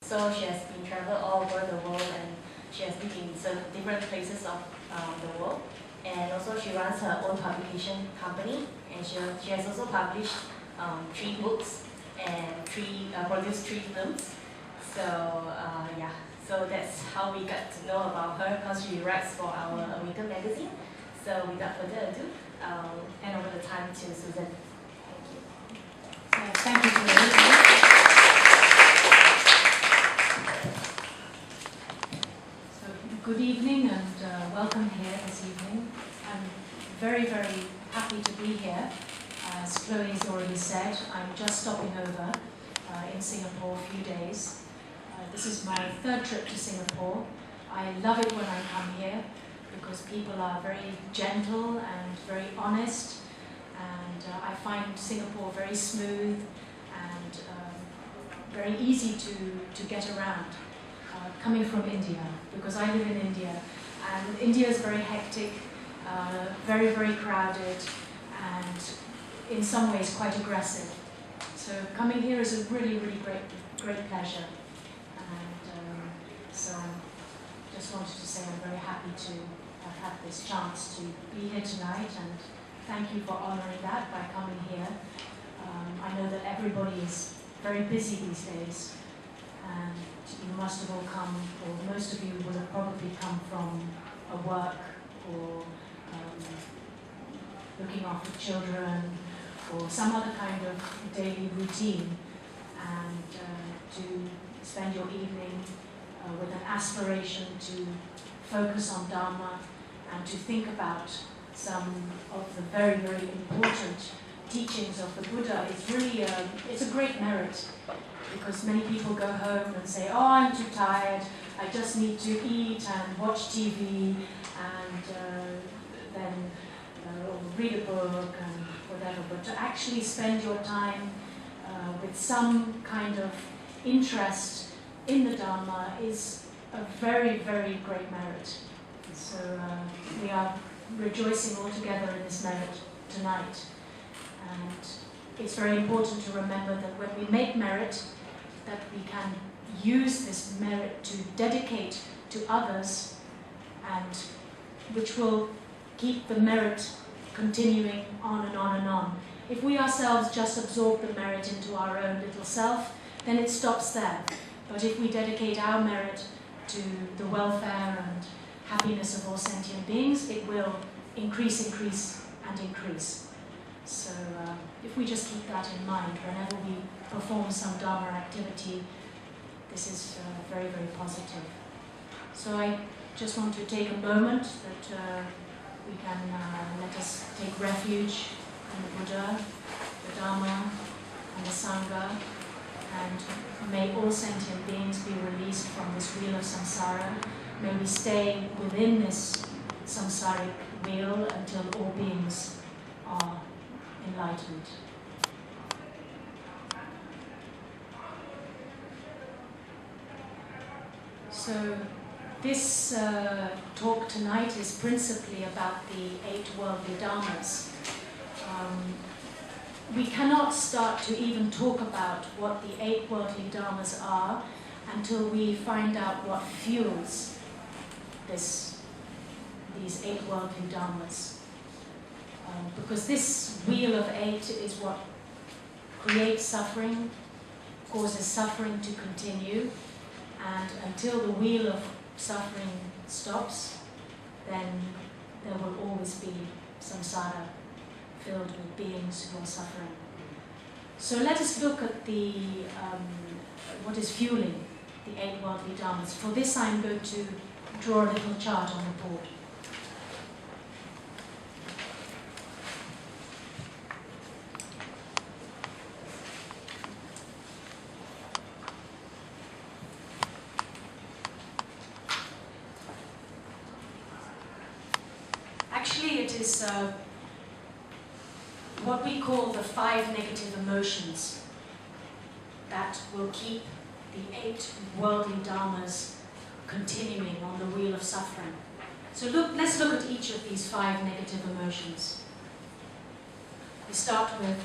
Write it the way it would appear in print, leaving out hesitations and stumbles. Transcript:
So she has been traveled all over the world, and she has lived in different places of the world. And also she runs her own publication company, and she has also published 3 books and produced 3 films. So yeah, so that's how we got to know about her, because she writes for our Awaken magazine. So without further ado, I'll hand over the time to Susan. Thank you. Thank you for listening. So good evening and welcome here this evening. I'm very, very happy to be here. As Chloe has already said, I'm just stopping over in Singapore a few days. This is my 3rd trip to Singapore. I love it when I come here because people are very gentle and very honest, and I find Singapore very smooth and very easy to get around. Coming from India, because I live in India, and India is very hectic, very, very crowded, and in some ways quite aggressive. So coming here is a really, really great pleasure. And so I just wanted to say I'm very happy to have had this chance to be here tonight, and thank you for honouring that by coming here. I know that everybody is very busy these days, and you must have all come, or most of you will have probably come from a work or looking after children or some other kind of daily routine, and to spend your evening with an aspiration to focus on Dharma and to think about some of the very, very important teachings of the Buddha. It's really it's a great merit, because many people go home and say, oh, I'm too tired, I just need to eat and watch TV and then read a book and whatever. But to actually spend your time with some kind of interest in the Dharma is a very, very great merit. So we are rejoicing all together in this merit tonight. And it's very important to remember that when we make merit, that we can use this merit to dedicate to others, and which will keep the merit continuing on and on and on. If we ourselves just absorb the merit into our own little self, then it stops there. But if we dedicate our merit to the welfare and happiness of all sentient beings, it will increase, and increase. So if we just keep that in mind whenever we perform some Dharma activity, this is very, very positive. So I just want to take a moment that we can let us take refuge in the Buddha, the Dharma, and the Sangha, and may all sentient beings be released from this wheel of samsara. May we stay within this samsaric wheel until all beings are enlightened. So this talk tonight is principally about the 8 worldly dharmas. We cannot start to even talk about what the 8 worldly dharmas are until we find out what fuels these 8 worldly dharmas. Because this wheel of 8 is what creates suffering, causes suffering to continue, and until the wheel of suffering stops, then there will always be samsara filled with beings who are suffering. So let us look at what is fueling the 8 worldly dharmas. For this I'm going to draw a little chart on the board. Actually, it is what we call the 5 negative emotions that will keep the 8 worldly dharmas continuing on the wheel of suffering. So let's look at each of these 5 negative emotions. We start with